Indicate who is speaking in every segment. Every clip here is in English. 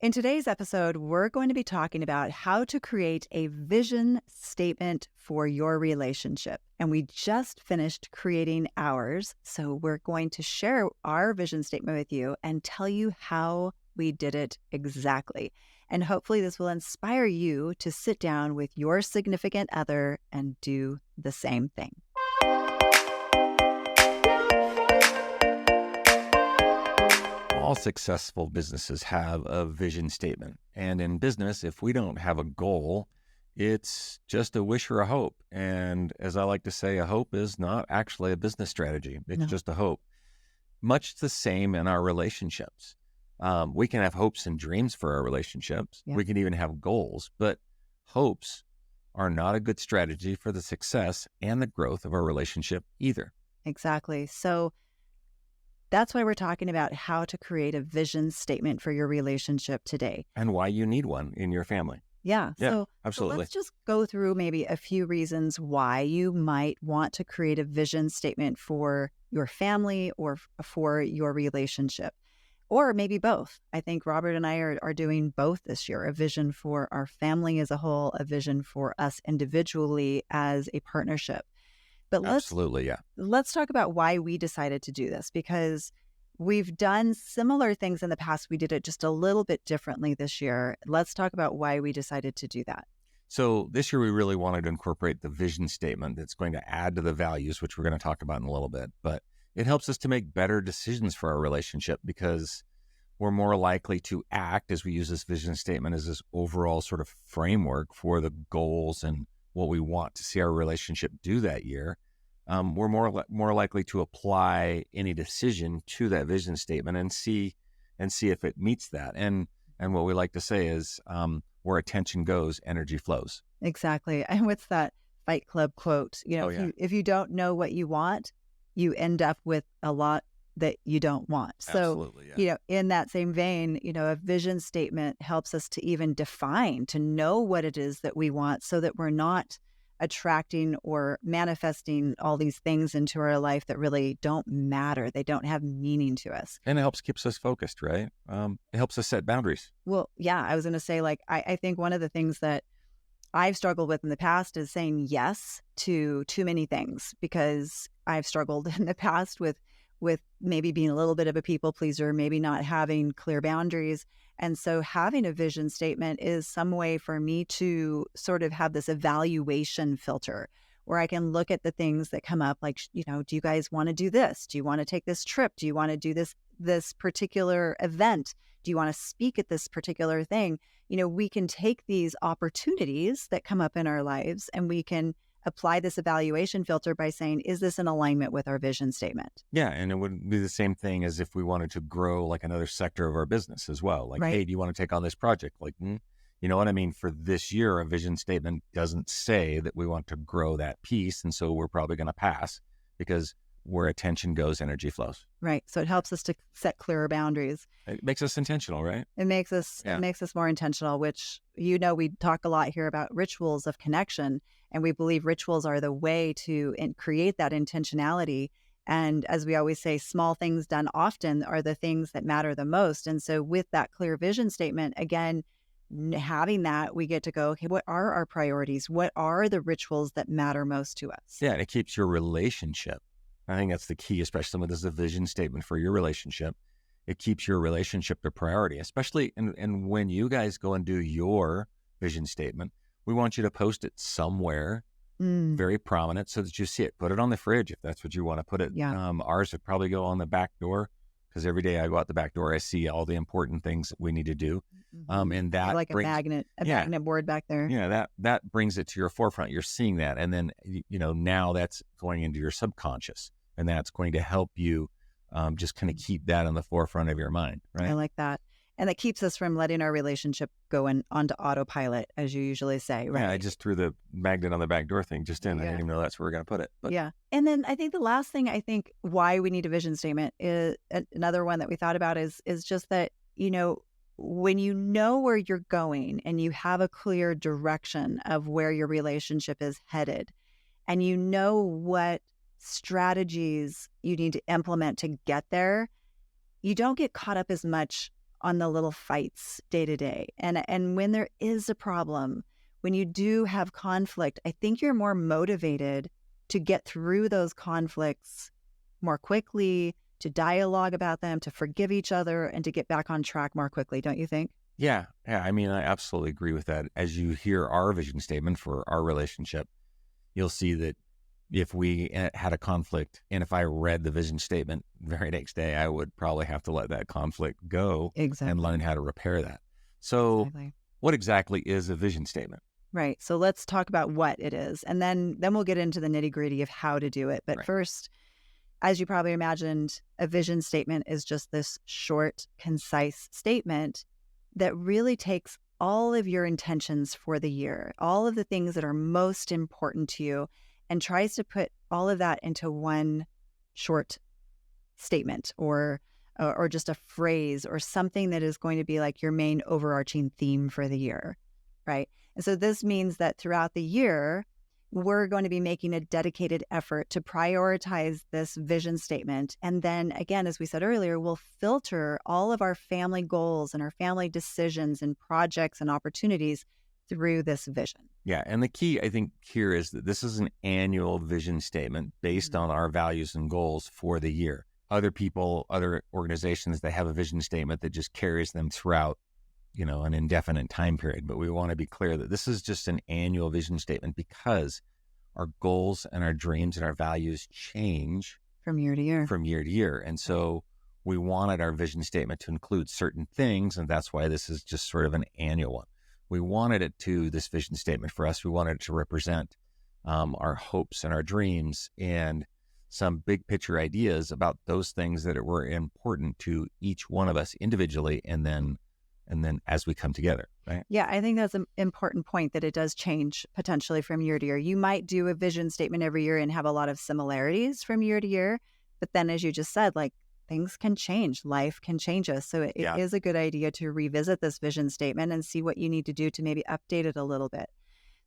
Speaker 1: In today's episode, we're going to be talking about how to create a vision statement for your relationship. And we just finished creating ours. So we're going to share our vision statement with you and tell you how we did it exactly. And hopefully this will inspire you to sit down with your significant other and do the same thing.
Speaker 2: All successful businesses have a vision statement. And in business, if we don't have a goal, it's just a wish or a hope. And as I like to say, a hope is not actually a business strategy. It's just a hope. Much the same in our relationships. We can have hopes and dreams for our relationships.
Speaker 1: Yeah.
Speaker 2: We can even have goals, but hopes are not a good strategy for the success and the growth of our relationship either.
Speaker 1: Exactly. So that's why we're talking about how to create a vision statement for your relationship today.
Speaker 2: And why you need one in your family.
Speaker 1: Yeah. So
Speaker 2: absolutely.
Speaker 1: let's just go through maybe a few reasons why you might want to create a vision statement for your family or for your relationship, or maybe both. I think Robert and I are doing both this year, a vision for our family as a whole, a vision for us individually as a partnership. But let's talk about why we decided to do this, because we've done similar things in the past. We did it just a little bit differently this year. Let's talk about why we decided to do that.
Speaker 2: So this year we really wanted to incorporate the vision statement that's going to add to the values, which we're going to talk about in a little bit. But it helps us to make better decisions for our relationship because we're more likely to act as we use this vision statement as this overall sort of framework for the goals and what we want to see our relationship do that year. We're more likely to apply any decision to that vision statement and see if it meets that. And what we like to say is where attention goes, energy flows.
Speaker 1: Exactly. And what's that Fight Club quote? If you don't know what you want, you end up with a lot that you don't want.
Speaker 2: Absolutely,
Speaker 1: so, in that same vein, a vision statement helps us to even define, to know what it is that we want so that we're not attracting or manifesting all these things into our life that really don't matter. They don't have meaning to us.
Speaker 2: And it helps keeps us focused, right? It helps us set boundaries.
Speaker 1: Well, yeah, I was going to say, I think one of the things that I've struggled with in the past is saying yes to too many things, because I've struggled in the past with maybe being a little bit of a people pleaser, maybe not having clear boundaries. And so having a vision statement is some way for me to sort of have this evaluation filter where I can look at the things that come up, like, do you guys want to do this? Do you want to take this trip? Do you want to do this particular event? Do you want to speak at this particular thing? We can take these opportunities that come up in our lives and we can apply this evaluation filter by saying, is this in alignment with our vision statement?
Speaker 2: Yeah. And it would be the same thing as if we wanted to grow like another sector of our business as well. Like,
Speaker 1: right.
Speaker 2: Hey, do you want to take on this project? Like, you know what I mean? For this year, a vision statement doesn't say that we want to grow that piece. And so we're probably going to pass because where attention goes, energy flows.
Speaker 1: Right. So it helps us to set clearer boundaries.
Speaker 2: It makes us intentional, right?
Speaker 1: It makes us more intentional, which, we talk a lot here about rituals of connection. And we believe rituals are the way to create that intentionality. And as we always say, small things done often are the things that matter the most. And so with that clear vision statement, again, having that, we get to go, okay, what are our priorities? What are the rituals that matter most to us?
Speaker 2: Yeah, and it keeps your relationship. I think that's the key, especially when there's a vision statement for your relationship. It keeps your relationship the priority, especially and when you guys go and do your vision statement, we want you to post it somewhere very prominent so that you see it. Put it on the fridge if that's what you want to put it.
Speaker 1: Yeah.
Speaker 2: Ours would probably go on the back door because every day I go out the back door, I see all the important things that we need to do. And that
Speaker 1: like a magnet board back there.
Speaker 2: Yeah, that brings it to your forefront. You're seeing that. And then, now that's going into your subconscious and that's going to help you just kind of keep that on the forefront of your mind. Right.
Speaker 1: I like that. And that keeps us from letting our relationship go onto autopilot, as you usually say, right?
Speaker 2: Yeah, I just threw the magnet on the back door thing just in. I didn't even know that's where we're going to put it. But.
Speaker 1: Yeah. And then I think the last thing why we need a vision statement is another one that we thought about is just that, when you know where you're going and you have a clear direction of where your relationship is headed, and you know what strategies you need to implement to get there, you don't get caught up as much on the little fights day to day. And when there is a problem, when you do have conflict, I think you're more motivated to get through those conflicts more quickly, to dialogue about them, to forgive each other, and to get back on track more quickly, don't you think?
Speaker 2: Yeah. Yeah. I mean, I absolutely agree with that. As you hear our vision statement for our relationship, you'll see that if we had a conflict and if I read the vision statement the very next day, I would probably have to let that conflict go and
Speaker 1: Exactly.
Speaker 2: learn how to repair that. So
Speaker 1: Exactly.
Speaker 2: what exactly is a vision statement?
Speaker 1: Right. So let's talk about what it is, and then we'll get into the nitty-gritty of how to do it. But
Speaker 2: Right.
Speaker 1: first, as you probably imagined, a vision statement is just this short, concise statement that really takes all of your intentions for the year, all of the things that are most important to you, and tries to put all of that into one short statement or just a phrase or something that is going to be like your main overarching theme for the year, right? And so this means that throughout the year, we're going to be making a dedicated effort to prioritize this vision statement. And then again, as we said earlier, we'll filter all of our family goals and our family decisions and projects and opportunities through this vision.
Speaker 2: Yeah. And the key, I think, here is that this is an annual vision statement based on our values and goals for the year. Other people, other organizations, they have a vision statement that just carries them throughout, an indefinite time period. But we want to be clear that this is just an annual vision statement because our goals and our dreams and our values change
Speaker 1: From year to year.
Speaker 2: from year to year. And so we wanted our vision statement to include certain things. And that's why this is just sort of an annual one. We wanted this vision statement for us, we wanted it to represent our hopes and our dreams and some big picture ideas about those things that were important to each one of us individually and then as we come together, right?
Speaker 1: Yeah, I think that's an important point that it does change potentially from year to year. You might do a vision statement every year and have a lot of similarities from year to year. But then, as you just said, like things can change, life can change us. So it is a good idea to revisit this vision statement and see what you need to do to maybe update it a little bit.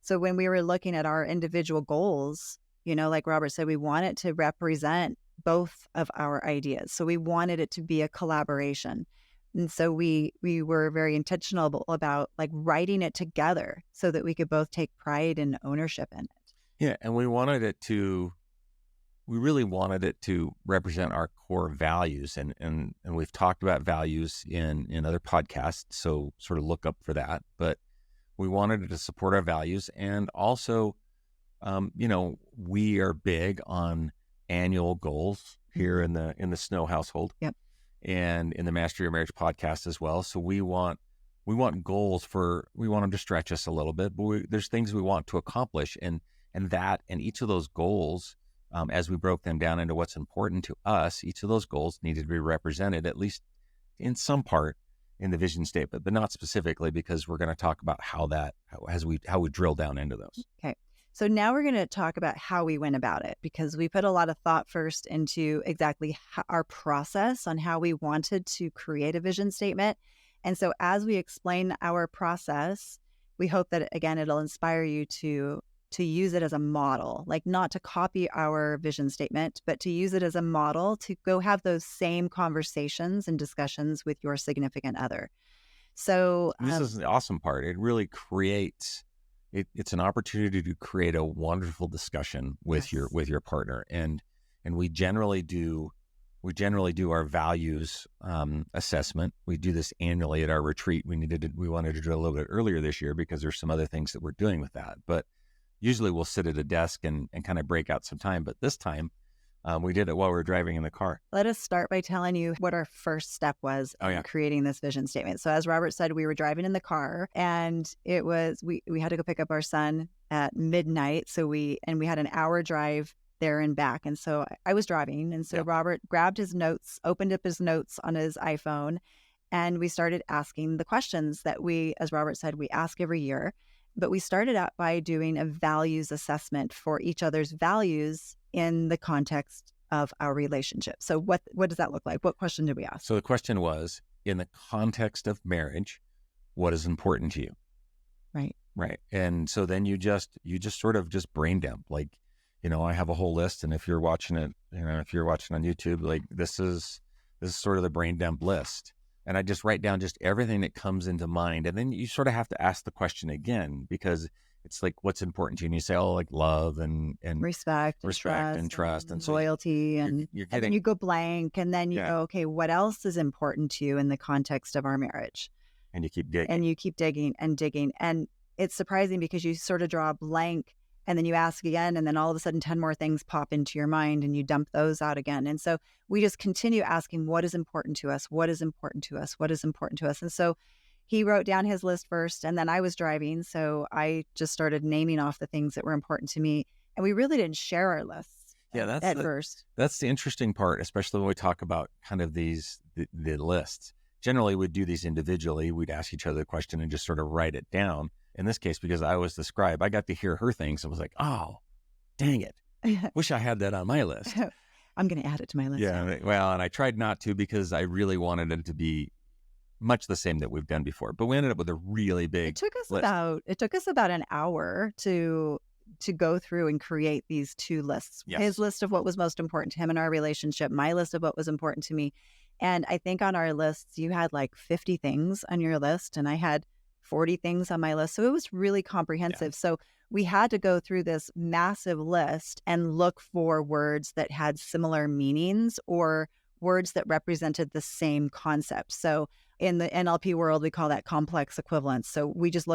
Speaker 1: So when we were looking at our individual goals, like Robert said, we want it to represent both of our ideas. So we wanted it to be a collaboration. And so we were very intentional about like writing it together so that we could both take pride and ownership in it.
Speaker 2: Yeah. And we really wanted it to represent our core values. And we've talked about values in other podcasts. So sort of look up for that. But we wanted it to support our values. And also, we are big on annual goals here in the Snow household.
Speaker 1: Yep.
Speaker 2: And in the Master Your Marriage podcast as well. So we want goals we want them to stretch us a little bit, but there's things we want to accomplish. And each of those goals, as we broke them down into what's important to us, each of those goals needed to be represented at least in some part in the vision statement, but not specifically because we're going to talk about how we drill down into those.
Speaker 1: Okay. So now we're going to talk about how we went about it, because we put a lot of thought first into exactly our process on how we wanted to create a vision statement. And so as we explain our process, we hope that, again, it'll inspire you to use it as a model, like not to copy our vision statement, but to use it as a model to go have those same conversations and discussions with your significant other. So
Speaker 2: this is the awesome part. It really creates... It's an opportunity to create a wonderful discussion with your partner, and we generally do our values assessment. We do this annually at our retreat. We wanted to do it a little bit earlier this year because there's some other things that we're doing with that. But usually we'll sit at a desk and kind of break out some time. But this time we did it while we were driving in the car.
Speaker 1: Let us start by telling you what our first step was in creating this vision statement. So as Robert said, we were driving in the car, and it was, we had to go pick up our son at midnight. So we had an hour drive there and back. And so I was driving. And so Robert grabbed his notes, opened up his notes on his iPhone, and we started asking the questions that as Robert said, we ask every year. But we started out by doing a values assessment for each other's values in the context of our relationship. So what does that look like? What question did we ask?
Speaker 2: So the question was, in the context of marriage, what is important to you?
Speaker 1: Right.
Speaker 2: Right. And so then you just sort of just brain dump, like, I have a whole list, and if you're watching it, if you're watching on YouTube, like this is sort of the brain dump list. And I just write down just everything that comes into mind. And then you sort of have to ask the question again, because it's like, what's important to you? And you say, oh, like love and
Speaker 1: Respect and
Speaker 2: respect and
Speaker 1: trust
Speaker 2: trust. And
Speaker 1: and
Speaker 2: so
Speaker 1: loyalty.
Speaker 2: you're
Speaker 1: And then
Speaker 2: getting,
Speaker 1: you go blank and then you
Speaker 2: yeah.
Speaker 1: go, okay, what else is important to you in the context of our marriage?
Speaker 2: And you keep digging.
Speaker 1: And you keep digging and digging. And it's surprising because you sort of draw a blank and then you ask again, and then all of a sudden 10 more things pop into your mind and you dump those out again. And so we just continue asking, what is important to us? What is important to us? What is important to us? And so he wrote down his list first, and then I was driving. So I just started naming off the things that were important to me. And we really didn't share our lists
Speaker 2: Yeah,
Speaker 1: at first.
Speaker 2: that's the interesting part, especially when we talk about kind of the lists. Generally, we'd do these individually. We'd ask each other the question and just sort of write it down. In this case, because I was the scribe, I got to hear her things. I was like, oh, dang it. Wish I had that on my list.
Speaker 1: I'm going to add it to my list.
Speaker 2: Yeah, well, and I tried not to because I really wanted it to be much the same that we've done before. But we ended up with a really big
Speaker 1: It took us
Speaker 2: list.
Speaker 1: about an hour to go through and create these two lists.
Speaker 2: Yes.
Speaker 1: His list of what was most important to him in our relationship, my list of what was important to me. And I think on our lists, you had like 50 things on your list, and I had 40 things on my list. So it was really comprehensive. Yeah. So we had to go through this massive list and look for words that had similar meanings or words that represented the same concept. So in the NLP world, we call that complex equivalence. So we just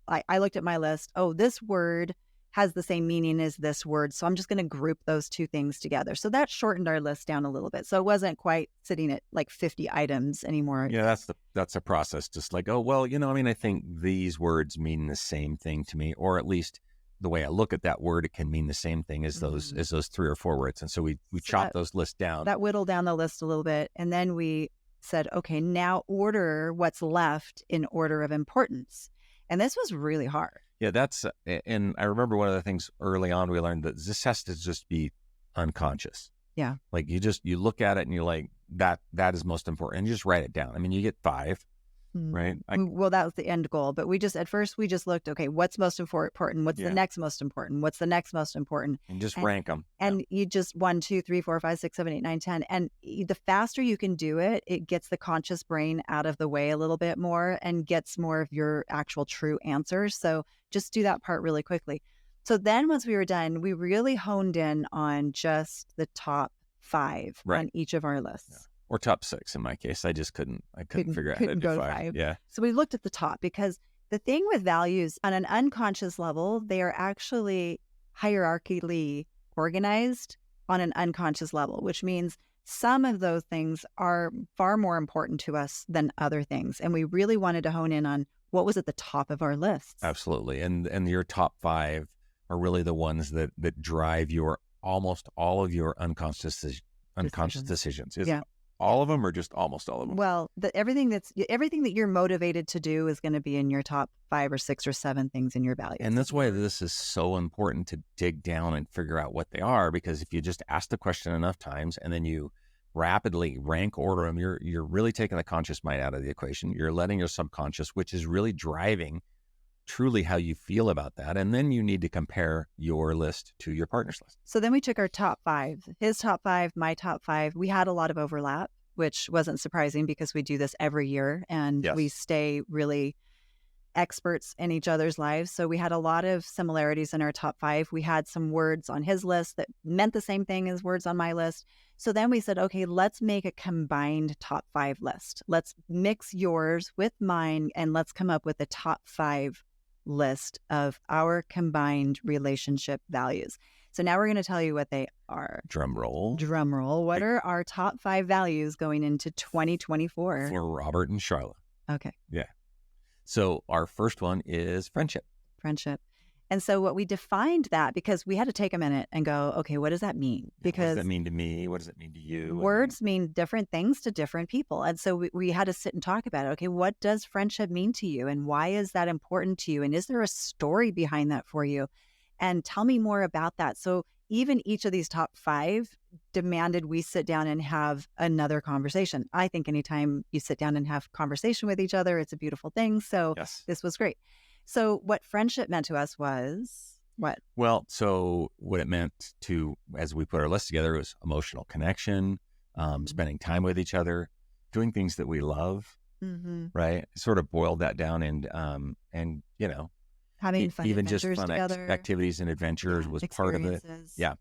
Speaker 1: I looked at my list. Oh, this word has the same meaning as this word. So I'm just going to group those two things together. So that shortened our list down a little bit. So it wasn't quite sitting at like 50 items anymore.
Speaker 2: Yeah, that's a process. Just like, oh, well, I think these words mean the same thing to me, or at least the way I look at that word, it can mean the same thing as those as those 3 or 4 words. And so we chopped those lists down.
Speaker 1: That whittled down the list a little bit. And then we said, okay, now order what's left in order of importance. And this was really hard.
Speaker 2: Yeah, and I remember one of the things early on we learned that this has to just be unconscious.
Speaker 1: Yeah.
Speaker 2: Like you look at it and you're like, that is most important. And you just write it down. I mean, you get 5, right?
Speaker 1: Well, that was the end goal. But at first we just looked, okay, what's most important? What's the next most important? What's the next most important?
Speaker 2: And just rank them.
Speaker 1: And you just 1, 2, 3, 4, 5, 6, 7, 8, 9, 10. And the faster you can do it, it gets the conscious brain out of the way a little bit more and gets more of your actual true answers. So just do that part really quickly. So then once we were done, we really honed in on just the top 5 on each of our lists.
Speaker 2: Yeah. Or top 6 in my case. I just couldn't figure out how to do 5. Yeah.
Speaker 1: So we looked at the top, because the thing with values on an unconscious level, they are actually hierarchically organized on an unconscious level, which means some of those things are far more important to us than other things. And we really wanted to hone in on what was at the top of our lists.
Speaker 2: Absolutely. And your top 5 are really the ones that drive your almost all of your unconscious decisions.
Speaker 1: Yeah.
Speaker 2: All of them or just almost all of them?
Speaker 1: Well, everything that you're motivated to do is going to be in your top 5 or 6 or 7 things in your values.
Speaker 2: And that's why this is so important to dig down and figure out what they are, because if you just ask the question enough times and then you rapidly rank order them, you're really taking the conscious mind out of the equation. You're letting your subconscious, which is really driving truly how you feel about that. And then you need to compare your list to your partner's list.
Speaker 1: So then we took our top 5, his top 5, my top 5. We had a lot of overlap, which wasn't surprising because we do this every year and we stay really experts in each other's lives. So we had a lot of similarities in our top 5. We had some words on his list that meant the same thing as words on my list. So then we said, okay, let's make a combined top 5 list. Let's mix yours with mine and let's come up with a top 5 list of our combined relationship values. So now we're going to tell you what they are.
Speaker 2: Drum roll.
Speaker 1: What are our top 5 values going into 2024?
Speaker 2: For Robert and Charlotte.
Speaker 1: Okay.
Speaker 2: Yeah. So our first one is friendship.
Speaker 1: And so what we defined that, because we had to take a minute and go, okay, what does that mean? Because
Speaker 2: what does that mean to me? What does it mean to you?
Speaker 1: Words mean different things to different people. And so we had to sit and talk about it. Okay, what does friendship mean to you? And why is that important to you? And is there a story behind that for you? And tell me more about that. So even each of these top 5 demanded we sit down and have another conversation. I think anytime you sit down and have conversation with each other, it's a beautiful thing. So This was great. So what friendship meant to us was what?
Speaker 2: Well, so what it meant to, as we put our list together, was emotional connection, spending time with each other, doing things that we love,
Speaker 1: Mm-hmm.
Speaker 2: right? Sort of boiled that down, and
Speaker 1: Having fun
Speaker 2: even just
Speaker 1: adventures
Speaker 2: fun
Speaker 1: together.
Speaker 2: activities and adventures
Speaker 1: Yeah.
Speaker 2: was part of it.
Speaker 1: Experiences.
Speaker 2: Yeah.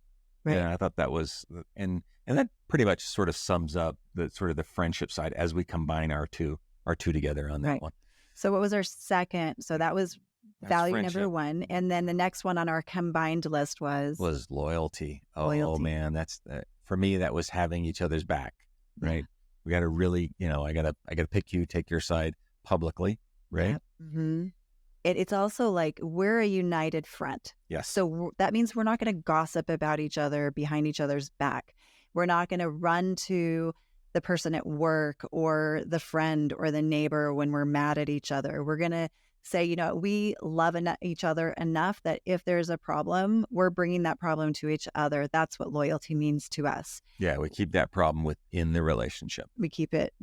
Speaker 1: Right.
Speaker 2: Yeah, I thought that was, and that pretty much sort of sums up the sort of the friendship side as we combine our two together on that
Speaker 1: Right.
Speaker 2: one.
Speaker 1: So what was our second? So that was
Speaker 2: That's
Speaker 1: value number
Speaker 2: friendship.
Speaker 1: one. And then the next one on our combined list was
Speaker 2: Was loyalty. Oh
Speaker 1: loyalty.
Speaker 2: man, that's for me. That was having each other's back,
Speaker 1: Yeah.
Speaker 2: right? We got to really, I gotta pick you, take your side publicly, right?
Speaker 1: Mm-hmm. It's also like we're a united front.
Speaker 2: Yes.
Speaker 1: So that means we're not going to gossip about each other behind each other's back. We're not going to run to the person at work or the friend or the neighbor when we're mad at each other. We're going to say, we love each other enough that if there's a problem, we're bringing that problem to each other. That's what loyalty means to us.
Speaker 2: Yeah, we keep that problem within the relationship.
Speaker 1: We keep it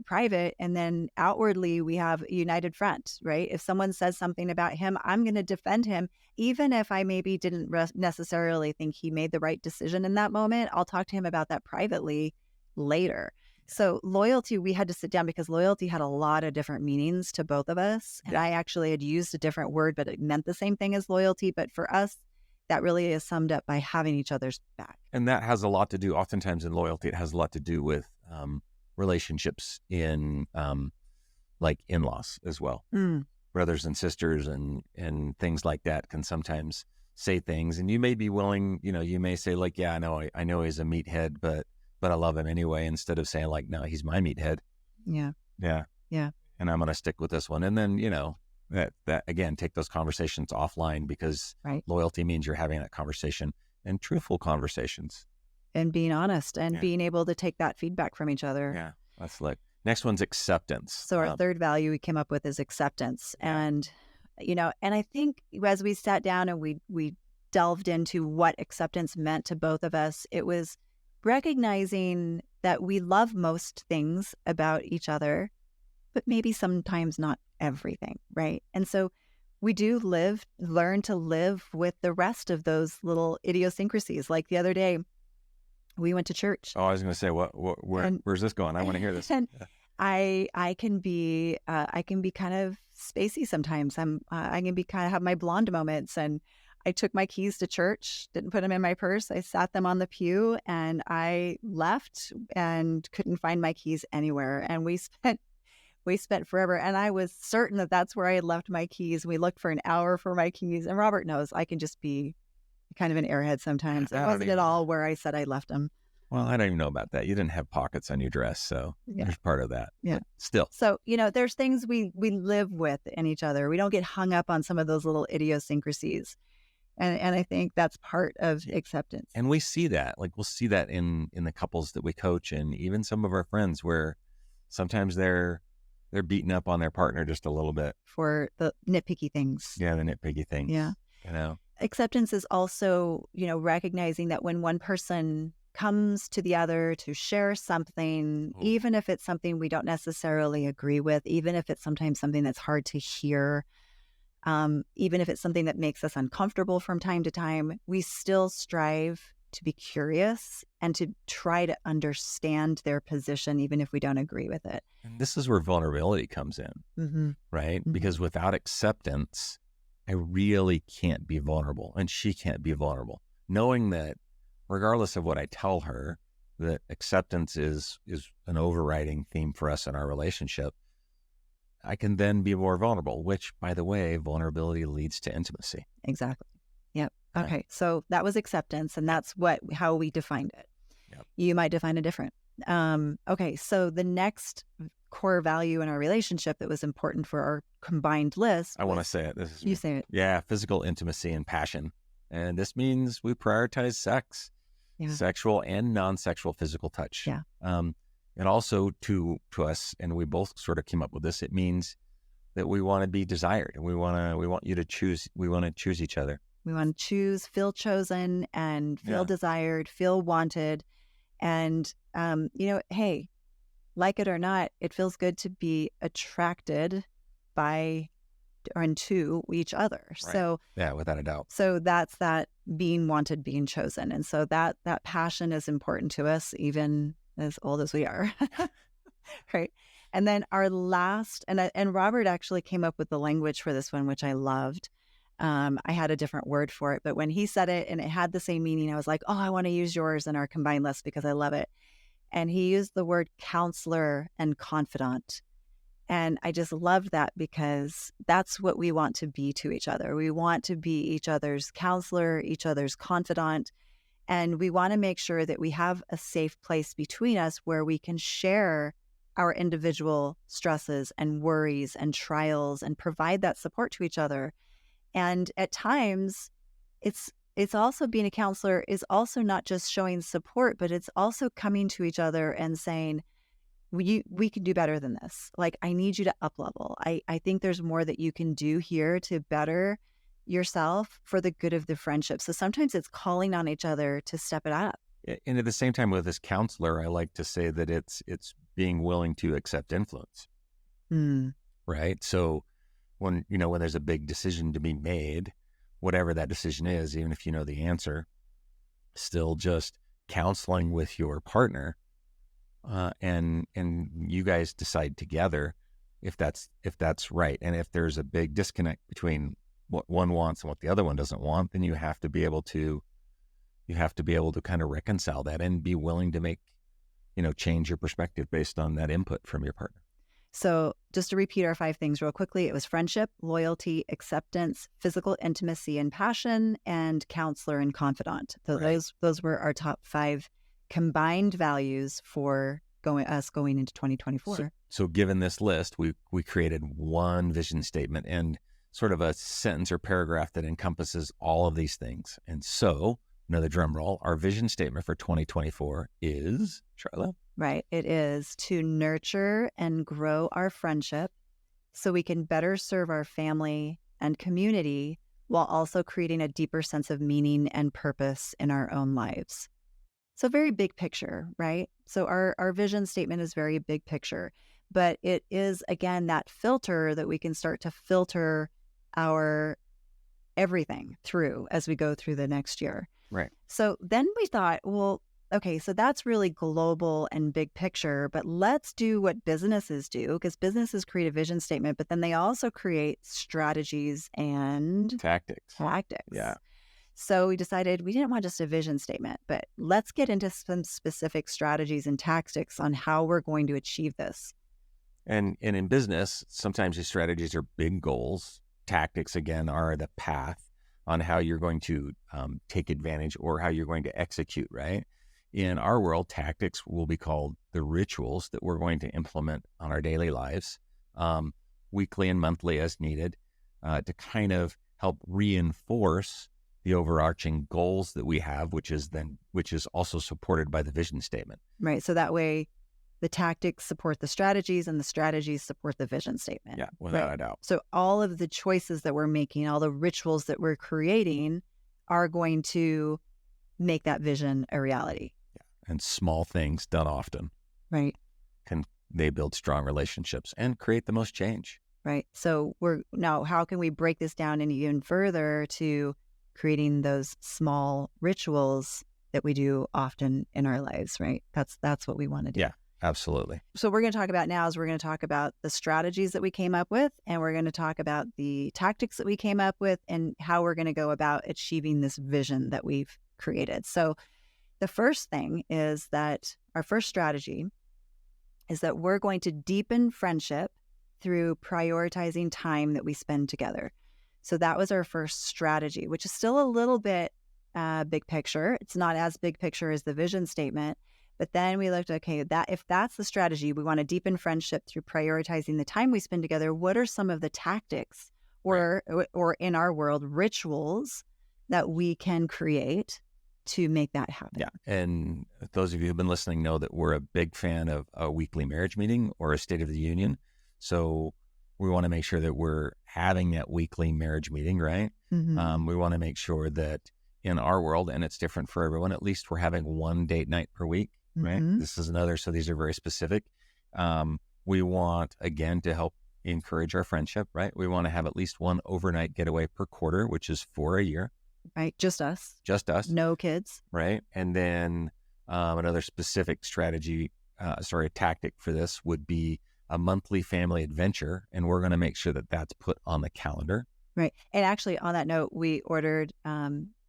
Speaker 1: private, and then outwardly we have a united front, right? If someone says something about him, I'm going to defend him, even if I maybe didn't necessarily think he made the right decision in that moment. I'll talk to him about that privately later. So loyalty, we had to sit down because loyalty had a lot of different meanings to both of us. And I actually had used a different word, but it meant the same thing as loyalty. But for us, that really is summed up by having each other's back.
Speaker 2: And that has a lot to do, oftentimes in loyalty, it has a lot to do with relationships in like in-laws as well. Brothers and sisters and things like that can sometimes say things, and you may be willing, you may say like, yeah, I know he's a meathead, but I love him anyway, instead of saying like, no, he's my meathead.
Speaker 1: Yeah.
Speaker 2: Yeah.
Speaker 1: Yeah.
Speaker 2: And I'm going to stick with this one. And then, that again, take those conversations offline, because loyalty means you're having that conversation and truthful conversations.
Speaker 1: And being honest and being able to take that feedback from each other.
Speaker 2: Yeah. That's like, next one's acceptance.
Speaker 1: So our third value we came up with is acceptance. And, and I think as we sat down and we delved into what acceptance meant to both of us, it was recognizing that we love most things about each other, but maybe sometimes not everything, right? And so we do learn to live with the rest of those little idiosyncrasies. Like the other day, we went to church.
Speaker 2: Oh, I was going to say, where's this going? I want to hear this.
Speaker 1: And I can be kind of spacey sometimes. I can be kind of have my blonde moments, and I took my keys to church, didn't put them in my purse. I sat them on the pew, and I left and couldn't find my keys anywhere. And we spent forever. And I was certain that that's where I had left my keys. We looked for an hour for my keys. And Robert knows I can just be kind of an airhead sometimes. It wasn't at all where I said I left them.
Speaker 2: Well, I don't even know about that. You didn't have pockets on your dress, so there's part of that.
Speaker 1: Yeah.
Speaker 2: But still.
Speaker 1: So, there's things we live with in each other. We don't get hung up on some of those little idiosyncrasies. And I think that's part of acceptance.
Speaker 2: And we see that. Like, we'll see that in the couples that we coach, and even some of our friends, where sometimes they're beating up on their partner just a little bit.
Speaker 1: For the nitpicky things.
Speaker 2: Yeah, the nitpicky things.
Speaker 1: Yeah. Acceptance is also, recognizing that when one person comes to the other to share something, even if it's something we don't necessarily agree with, even if it's sometimes something that's hard to hear, even if it's something that makes us uncomfortable from time to time, we still strive to be curious and to try to understand their position, even if we don't agree with it.
Speaker 2: And this is where vulnerability comes in, right? Mm-hmm. Because without acceptance, I really can't be vulnerable, and she can't be vulnerable. Knowing that regardless of what I tell her, that acceptance is an overriding theme for us in our relationship, I can then be more vulnerable, which, by the way, vulnerability leads to intimacy.
Speaker 1: Exactly. Yep. Okay. So that was acceptance, and that's how we defined it. Yep. You might define it different. Okay. So the next core value in our relationship that was important for our combined list.
Speaker 2: I want to say it.
Speaker 1: You say it.
Speaker 2: Yeah. Physical intimacy and passion. And this means we prioritize sex, sexual and non-sexual physical touch.
Speaker 1: Yeah.
Speaker 2: And also to us, and we both sort of came up with this, it means that we want to be desired, and we want you to choose. We want to choose each other.
Speaker 1: We want to choose, feel chosen, and feel desired, feel wanted. And, hey, like it or not, it feels good to be attracted by and to each other. Right. So
Speaker 2: yeah, without a doubt.
Speaker 1: So that's that being wanted, being chosen. And so that passion is important to us, even as old as we are. Right. And then our last, and Robert actually came up with the language for this one, which I loved. I had a different word for it, but when he said it and it had the same meaning, I was like, oh, I want to use yours in our combined list because I love it. And he used the word counselor and confidant. And I just loved that because that's what we want to be to each other. We want to be each other's counselor, each other's confidant. And we want to make sure that we have a safe place between us where we can share our individual stresses and worries and trials and provide that support to each other. And at times, it's also being a counselor is also not just showing support, but it's also coming to each other and saying, we can do better than this. Like, I need you to up level. I think there's more that you can do here to better yourself for the good of the friendship. So sometimes it's calling on each other to step it up.
Speaker 2: And at the same time, with this counselor, I like to say that it's being willing to accept influence,
Speaker 1: Mm,
Speaker 2: right? So when there's a big decision to be made, whatever that decision is, even if you know the answer, still just counseling with your partner, and you guys decide together if that's right. And if there's a big disconnect between what one wants and what the other one doesn't want, then you have to be able to kind of reconcile that and be willing to make, change your perspective based on that input from your partner.
Speaker 1: So just to repeat our 5 things real quickly, it was friendship, loyalty, acceptance, physical intimacy and passion, and counselor and confidant. So
Speaker 2: Right.
Speaker 1: those were our top 5 combined values for going into 2024.
Speaker 2: So given this list, we created one vision statement and sort of a sentence or paragraph that encompasses all of these things. And so, another drum roll, our vision statement for 2024 is, Charlotte?
Speaker 1: Right. It is to nurture and grow our friendship so we can better serve our family and community while also creating a deeper sense of meaning and purpose in our own lives. So very big picture, right? So our vision statement is very big picture, but it is, again, that filter that we can start to filter our everything through as we go through the next year.
Speaker 2: Right.
Speaker 1: So then we thought, well, okay, so that's really global and big picture, but let's do what businesses do, because businesses create a vision statement, but then they also create strategies and
Speaker 2: Tactics.
Speaker 1: tactics.
Speaker 2: Yeah.
Speaker 1: So we decided we didn't want just a vision statement, but let's get into some specific strategies and tactics on how we're going to achieve this.
Speaker 2: And in business, sometimes the strategies are big goals. Tactics, again, are the path on how you're going to take advantage or how you're going to execute, right? In our world, tactics will be called the rituals that we're going to implement on our daily lives, weekly and monthly as needed, to kind of help reinforce the overarching goals that we have, which is also supported by the vision statement.
Speaker 1: Right. So that way the tactics support the strategies and the strategies support the vision statement.
Speaker 2: Yeah, without a doubt.
Speaker 1: So all of the choices that we're making, all the rituals that we're creating are going to make that vision a reality.
Speaker 2: Yeah. And small things done often.
Speaker 1: Right.
Speaker 2: They build strong relationships and create the most change.
Speaker 1: Right. So how can we break this down and even further to creating those small rituals that we do often in our lives, right? That's what we want to do.
Speaker 2: Yeah, absolutely.
Speaker 1: So we're going to talk about the strategies that we came up with, and we're going to talk about the tactics that we came up with and how we're going to go about achieving this vision that we've created. So the first thing is that our first strategy is that we're going to deepen friendship through prioritizing time that we spend together. So that was our first strategy, which is still a little bit big picture. It's not as big picture as the vision statement. But then we looked, okay, if that's the strategy, we want to deepen friendship through prioritizing the time we spend together. What are some of the tactics or in our world, rituals that we can create to make that happen?
Speaker 2: Yeah. And those of you who've been listening know that we're a big fan of a weekly marriage meeting or a State of the Union. So we want to make sure that we're having that weekly marriage meeting, right?
Speaker 1: Mm-hmm.
Speaker 2: We want to make sure that in our world, and it's different for everyone, at least we're having one date night per week, right?
Speaker 1: Mm-hmm.
Speaker 2: This is another. So these are very specific. We want, again, to help encourage our friendship, right? We want to have at least one overnight getaway per quarter, which is for a year.
Speaker 1: Right. Just us.
Speaker 2: Just us.
Speaker 1: No kids.
Speaker 2: Right. And then another specific strategy a tactic for this would be a monthly family adventure, and we're going to make sure that that's put on the calendar.
Speaker 1: Right. And actually, on that note, we ordered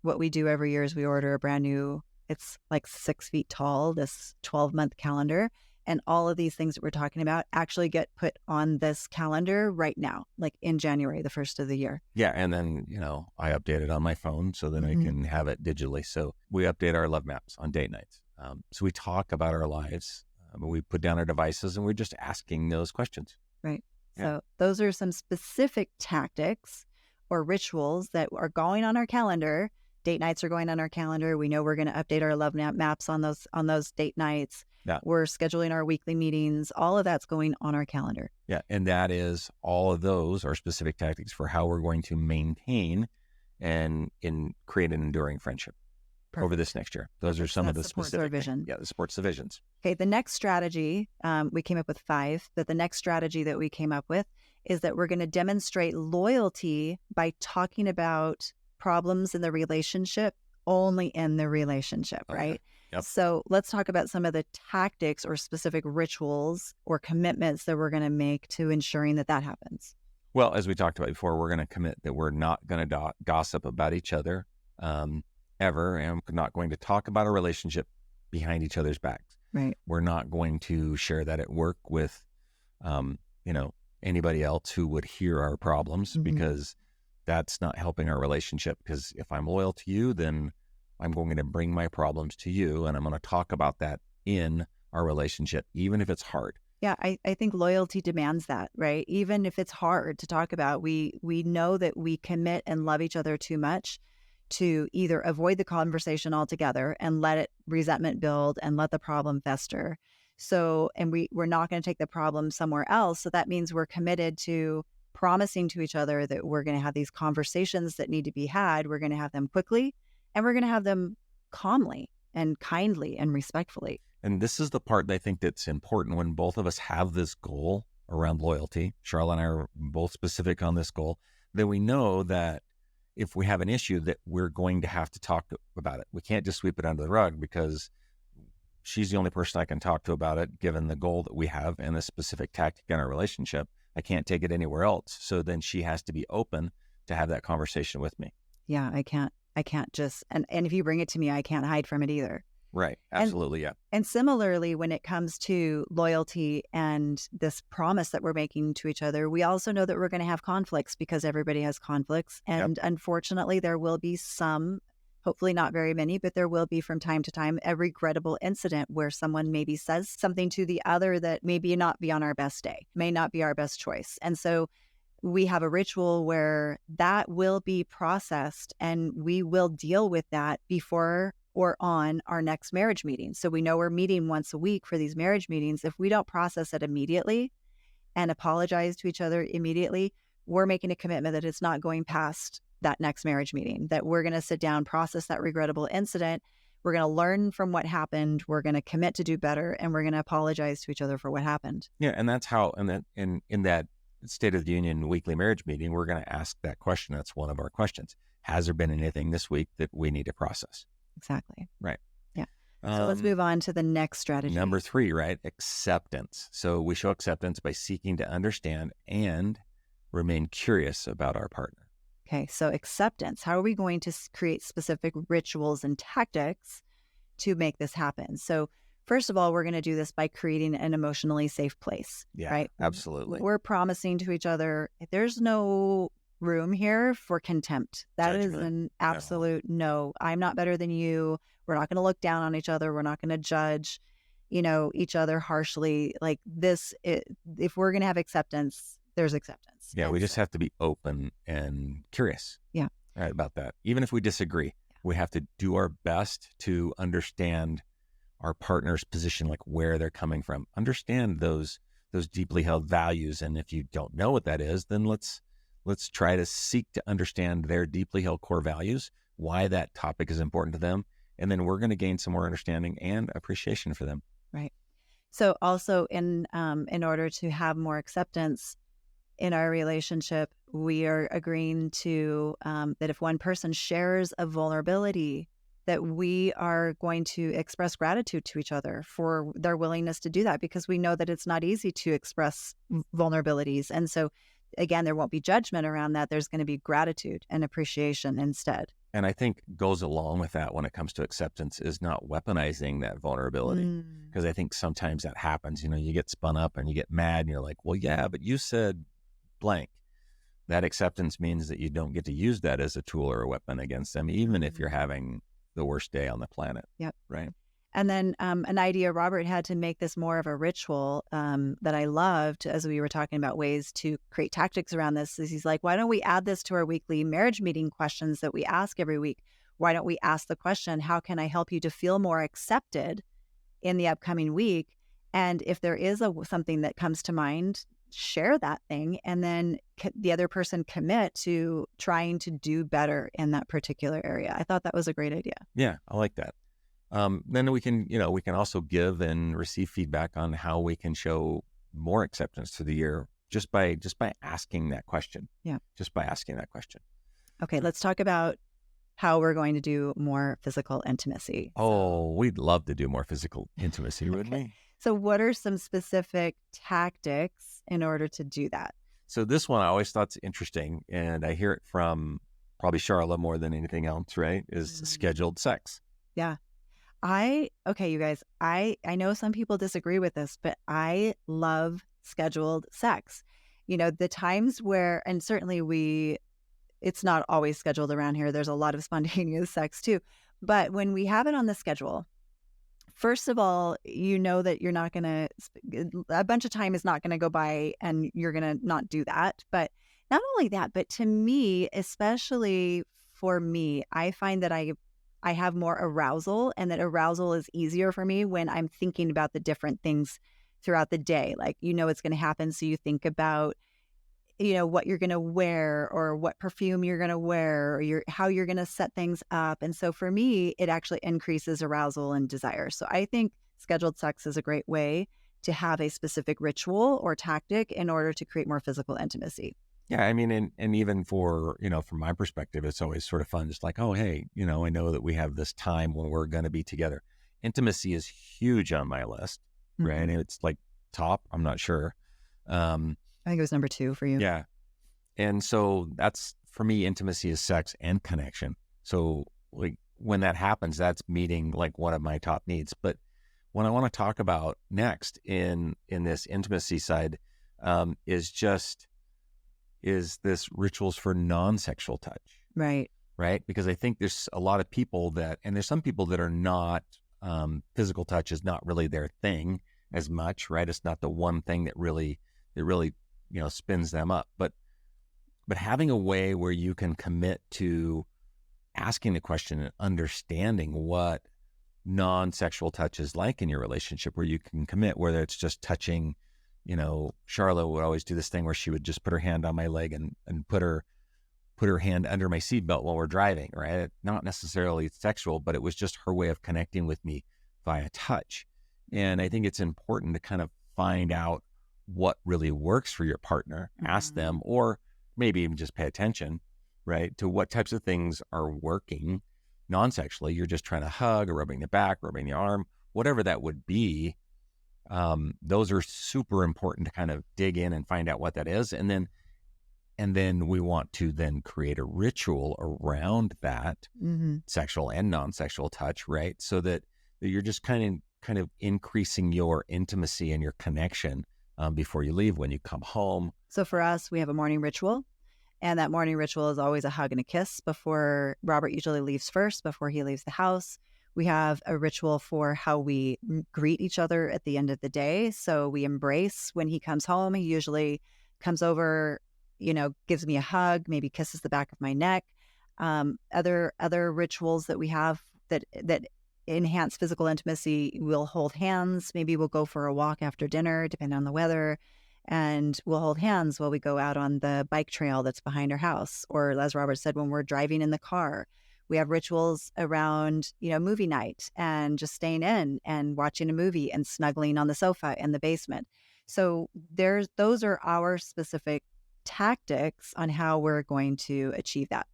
Speaker 1: what we do every year is we order a brand new, it's like 6 feet tall, this 12-month calendar. And all of these things that we're talking about actually get put on this calendar right now, like in January, the first of the year.
Speaker 2: Yeah. And then, I update it on my phone so then I can have it digitally. So we update our love maps on date nights. So we talk about our lives. We put down our devices and we're just asking those questions.
Speaker 1: Right.
Speaker 2: Yeah.
Speaker 1: So those are some specific tactics or rituals that are going on our calendar. Date nights are going on our calendar. We know we're going to update our love maps on those date nights.
Speaker 2: Yeah.
Speaker 1: We're scheduling our weekly meetings. All of that's going on our calendar.
Speaker 2: Yeah. And that is, all of those are specific tactics for how we're going to maintain and create an enduring friendship.
Speaker 1: Perfect.
Speaker 2: Over this next year. Those are some of the
Speaker 1: supports
Speaker 2: specific
Speaker 1: our vision.
Speaker 2: things. Yeah, that supports the visions.
Speaker 1: Okay, the next strategy, we came up with 5, but the next strategy that we came up with is that we're going to demonstrate loyalty by talking about problems in the relationship only in the relationship, right?
Speaker 2: Yep.
Speaker 1: So let's talk about some of the tactics or specific rituals or commitments that we're going to make to ensuring that that happens.
Speaker 2: Well, as we talked about before, we're going to commit that we're not going to gossip about each other ever, and we're not going to talk about a relationship behind each other's backs.
Speaker 1: Right.
Speaker 2: We're not going to share that at work with, anybody else who would hear our problems, because that's not helping our relationship. Because if I'm loyal to you, then I'm going to bring my problems to you, and I'm going to talk about that in our relationship, even if it's hard.
Speaker 1: Yeah, I think loyalty demands that, right? Even if it's hard to talk about, we know that we commit and love each other too much to either avoid the conversation altogether and let resentment build and let the problem fester. So, and we're not going to take the problem somewhere else. So that means we're committed to promising to each other that we're going to have these conversations that need to be had. We're going to have them quickly, and we're going to have them calmly and kindly and respectfully.
Speaker 2: And this is the part that I think that's important when both of us have this goal around loyalty. Charlotte and I are both specific on this goal, that we know that if we have an issue that we're going to have to talk about it. We can't just sweep it under the rug because she's the only person I can talk to about it, given the goal that we have and the specific tactic in our relationship. I can't take it anywhere else. So then she has to be open to have that conversation with me.
Speaker 1: Yeah, I can't just, and if you bring it to me, I can't hide from it either.
Speaker 2: Right. Absolutely. Yeah.
Speaker 1: And similarly, when it comes to loyalty and this promise that we're making to each other, we also know that we're going to have conflicts because everybody has conflicts. And unfortunately, there will be some, hopefully not very many, but there will be from time to time a regrettable incident where someone maybe says something to the other that maybe not be on our best day, may not be our best choice. And so we have a ritual where that will be processed and we will deal with that before or on our next marriage meeting. So we know we're meeting once a week for these marriage meetings. If we don't process it immediately and apologize to each other immediately, we're making a commitment that it's not going past that next marriage meeting, that we're going to sit down, process that regrettable incident. We're going to learn from what happened. We're going to commit to do better, and we're going to apologize to each other for what happened.
Speaker 2: Yeah. And that's how, and then in that State of the Union weekly marriage meeting, we're going to ask that question. That's one of our questions. Has there been anything this week that we need to process?
Speaker 1: Exactly.
Speaker 2: Right.
Speaker 1: Yeah. So let's move on to the next strategy.
Speaker 2: Number 3, right? Acceptance. So we show acceptance by seeking to understand and remain curious about our partner.
Speaker 1: Okay. So acceptance. How are we going to create specific rituals and tactics to make this happen? So first of all, we're going to do this by creating an emotionally safe place.
Speaker 2: Yeah,
Speaker 1: right?
Speaker 2: Absolutely.
Speaker 1: We're promising to each other, there's no room here for contempt. That
Speaker 2: Judgment.
Speaker 1: is an absolute no. I'm not better than you. We're not going to look down on each other. We're not going to judge, each other harshly. Like this, if we're going to have acceptance, there's acceptance.
Speaker 2: Yeah, we just have to be open and curious.
Speaker 1: Yeah.
Speaker 2: Right, about that. Even if we disagree, we have to do our best to understand our partner's position, like where they're coming from. Understand those deeply held values. And if you don't know what that is, then let's try to seek to understand their deeply held core values, why that topic is important to them. And then we're going to gain some more understanding and appreciation for them.
Speaker 1: Right. So also in order to have more acceptance in our relationship, we are agreeing to that if one person shares a vulnerability that we are going to express gratitude to each other for their willingness to do that, because we know that it's not easy to express vulnerabilities. And so, again, there won't be judgment around that. There's going to be gratitude and appreciation instead.
Speaker 2: And I think goes along with that when it comes to acceptance is not weaponizing that vulnerability.
Speaker 1: Mm.
Speaker 2: Because I think sometimes that happens, you get spun up and you get mad and you're like, well, yeah, but you said blank. That acceptance means that you don't get to use that as a tool or a weapon against them, even if you're having the worst day on the planet.
Speaker 1: Yep.
Speaker 2: Right.
Speaker 1: And then an idea Robert had to make this more of a ritual that I loved as we were talking about ways to create tactics around this is he's like, why don't we add this to our weekly marriage meeting questions that we ask every week? Why don't we ask the question, how can I help you to feel more accepted in the upcoming week? And if there is something that comes to mind, share that thing, and then the other person commit to trying to do better in that particular area. I thought that was a great idea.
Speaker 2: Yeah, I like that. Then we can also give and receive feedback on how we can show more acceptance through the year just by asking that question.
Speaker 1: Yeah.
Speaker 2: Just by asking that question.
Speaker 1: Okay, let's talk about how we're going to do more physical intimacy.
Speaker 2: Oh, we'd love to do more physical intimacy, wouldn't we?
Speaker 1: So what are some specific tactics in order to do that?
Speaker 2: So this one I always thought's interesting, and I hear it from probably Charlotte more than anything else, right? Is scheduled sex.
Speaker 1: Yeah. Okay, you guys, I know some people disagree with this, but I love scheduled sex. The times where, and certainly it's not always scheduled around here. There's a lot of spontaneous sex too. But when we have it on the schedule, first of all, that you're not going to, a bunch of time is not going to go by and you're going to not do that. But not only that, but to me, especially for me, I find that I have more arousal, and that arousal is easier for me when I'm thinking about the different things throughout the day. Like, it's going to happen. So you think about, what you're going to wear, or what perfume you're going to wear, or how you're going to set things up. And so for me, it actually increases arousal and desire. So I think scheduled sex is a great way to have a specific ritual or tactic in order to create more physical intimacy.
Speaker 2: Yeah, I mean, and even for, from my perspective, it's always sort of fun. Just like, oh, hey, I know that we have this time when we're going to be together. Intimacy is huge on my list, right? And it's like top, I'm not sure.
Speaker 1: I think it was number 2 for you.
Speaker 2: Yeah. And so that's, for me, intimacy is sex and connection. So like when that happens, that's meeting like one of my top needs. But what I want to talk about next in this intimacy side is this rituals for non-sexual touch.
Speaker 1: Right.
Speaker 2: Right. Because I think there's a lot of people and there's some people that are not, physical touch is not really their thing as much, right? It's not the one thing that really spins them up. But having a way where you can commit to asking the question and understanding what non-sexual touch is like in your relationship, where you can commit, whether it's just touching. Charlotte would always do this thing where she would just put her hand on my leg and put her hand under my seatbelt while we're driving, right? Not necessarily sexual, but it was just her way of connecting with me via touch. And I think it's important to kind of find out what really works for your partner, ask them, or maybe even just pay attention, right, to what types of things are working non-sexually. You're just trying to hug or rubbing the back, rubbing the arm, whatever that would be. Those are super important to kind of dig in and find out what that is. And then we want to then create a ritual around that sexual and non-sexual touch, right? So that you're just kind of increasing your intimacy and your connection before you leave, when you come home.
Speaker 1: So for us, we have a morning ritual, and that morning ritual is always a hug and a kiss before Robert usually leaves first, before he leaves the house. We have a ritual for how we greet each other at the end of the day. So we embrace when he comes home. He usually comes over, gives me a hug, maybe kisses the back of my neck. Other rituals that we have that enhance physical intimacy, we'll hold hands. Maybe we'll go for a walk after dinner, depending on the weather. And we'll hold hands while we go out on the bike trail that's behind our house. Or as Robert said, when we're driving in the car. We have rituals around, movie night and just staying in and watching a movie and snuggling on the sofa in the basement. So those are our specific tactics on how we're going to achieve that.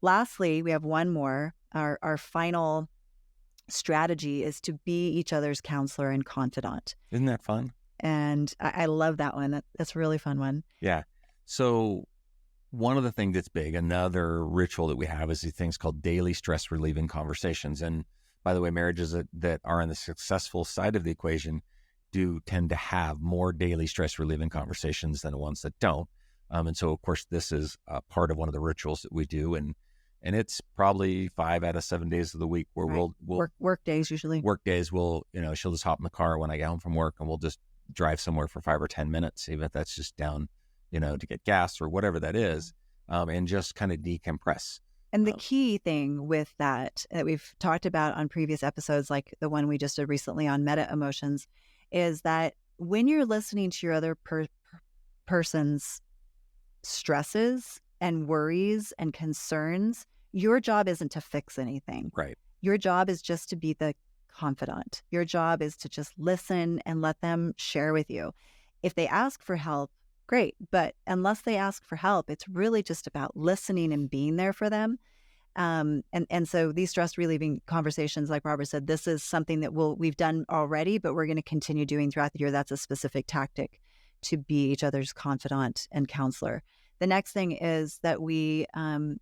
Speaker 1: Lastly, we have one more our final strategy is to be each other's counselor and confidant.
Speaker 2: Isn't that fun?
Speaker 1: And I love that one. That's a really fun one.
Speaker 2: Yeah. So one of the things that's big, another ritual that we have is these things called daily stress relieving conversations. And by the way, marriages that are on the successful side of the equation do tend to have more daily stress relieving conversations than the ones that don't. And so, of course, this is part of one of the rituals that we do. And it's probably 5 out of 7 days of the week where
Speaker 1: Right.
Speaker 2: we'll
Speaker 1: work days usually.
Speaker 2: work days. We'll, she'll just hop in the car when I get home from work and we'll just drive somewhere for 5 or 10 minutes, even if that's just down, to get gas or whatever that is, and just kind of decompress.
Speaker 1: And the key thing with that we've talked about on previous episodes, like the one we just did recently on meta emotions, is that when you're listening to your other person's stresses and worries and concerns, your job isn't to fix anything.
Speaker 2: Right.
Speaker 1: Your job is just to be the confidant. Your job is to just listen and let them share with you. If they ask for help, great. But unless they ask for help, it's really just about listening and being there for them. And so these stress relieving conversations, like Robert said, this is something that we've done already, but we're going to continue doing throughout the year. That's a specific tactic to be each other's confidant and counselor. The next thing is that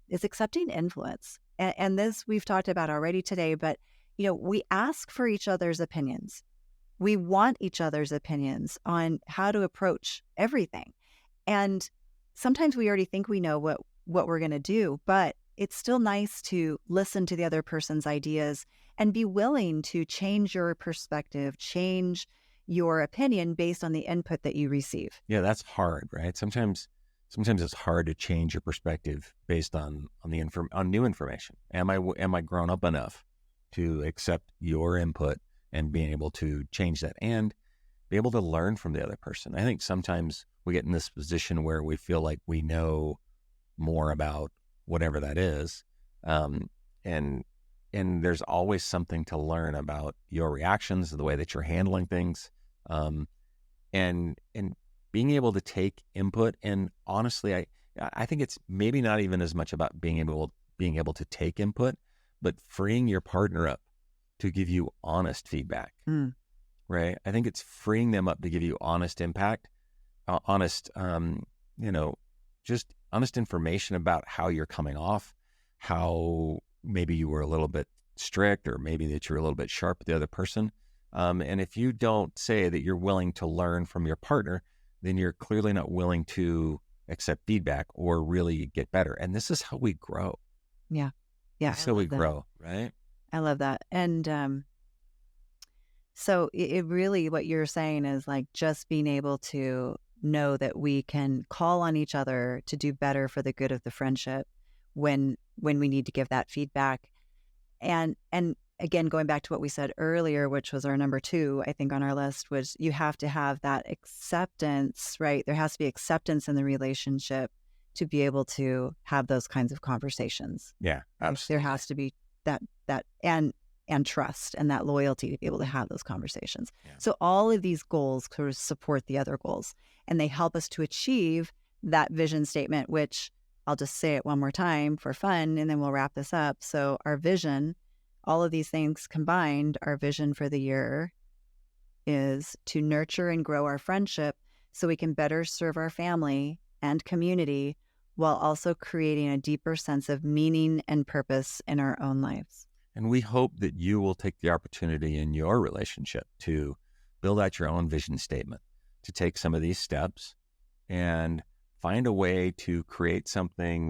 Speaker 1: is accepting influence. And this we've talked about already today, but we ask for each other's opinions. We want each other's opinions on how to approach everything. And sometimes we already think we know what we're going to do, but it's still nice to listen to the other person's ideas and be willing to change your perspective, change your opinion based on the input that you receive.
Speaker 2: Yeah, that's hard, right? Sometimes it's hard to change your perspective based on new information. Am I grown up enough to accept your input and being able to change that and be able to learn from the other person? I think sometimes we get in this position where we feel like we know more about whatever that is, and there's always something to learn about your reactions, the way that you're handling things, and being able to take input. And honestly, I think it's maybe not even as much about being able to take input, but freeing your partner up to give you honest feedback. Right? I think it's freeing them up to give you honest impact, just honest information about how you're coming off, how maybe you were a little bit strict or maybe that you're a little bit sharp with the other person. And if you don't say that you're willing to learn from your partner, then you're clearly not willing to accept feedback or really get better. And this is how we grow.
Speaker 1: Yeah. Yeah.
Speaker 2: This is how we grow, right?
Speaker 1: I love that. And so it really, what you're saying is like just being able to know that we can call on each other to do better for the good of the friendship when we need to give that feedback. And again, going back to what we said earlier, which was our number 2, I think on our list, was you have to have that acceptance, right? There has to be acceptance in the relationship to be able to have those kinds of conversations.
Speaker 2: Yeah, absolutely.
Speaker 1: There has to be that and trust and that loyalty to be able to have those conversations. Yeah. So all of these goals sort of support the other goals, and they help us to achieve that vision statement, which I'll just say it one more time for fun, and then we'll wrap this up. So our vision, all of these things combined, our vision for the year is to nurture and grow our friendship so we can better serve our family and community while also creating a deeper sense of meaning and purpose in our own lives.
Speaker 2: And we hope that you will take the opportunity in your relationship to build out your own vision statement, to take some of these steps and find a way to create something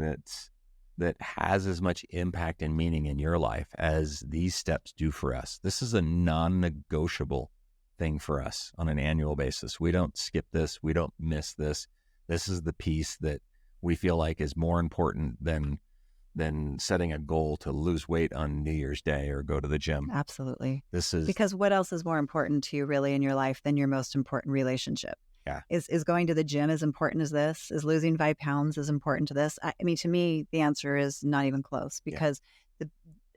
Speaker 2: that has as much impact and meaning in your life as these steps do for us. This is a non-negotiable thing for us on an annual basis. We don't skip this. We don't miss this. This is the piece that we feel like is more important than setting a goal to lose weight on New Year's Day or go to the gym.
Speaker 1: Absolutely.
Speaker 2: This is
Speaker 1: because what else is more important to you really in your life than your most important relationship?
Speaker 2: Yeah.
Speaker 1: Is going to the gym as important as this? Is losing 5 pounds as important to this? I mean, to me, the answer is not even close, because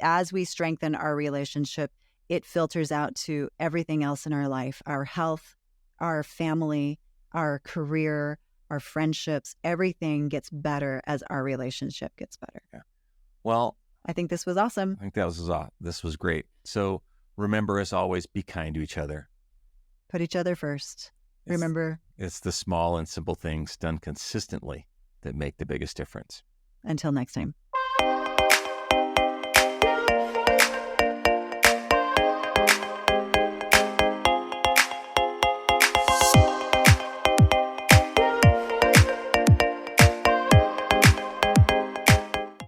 Speaker 1: as we strengthen our relationship, it filters out to everything else in our life, our health, our family, our career, our friendships. Everything gets better as our relationship gets better.
Speaker 2: Yeah. Well,
Speaker 1: I think this was awesome.
Speaker 2: I think this was great. So remember, as always, be kind to each other.
Speaker 1: Put each other first. Remember,
Speaker 2: it's the small and simple things done consistently that make the biggest difference.
Speaker 1: Until next time.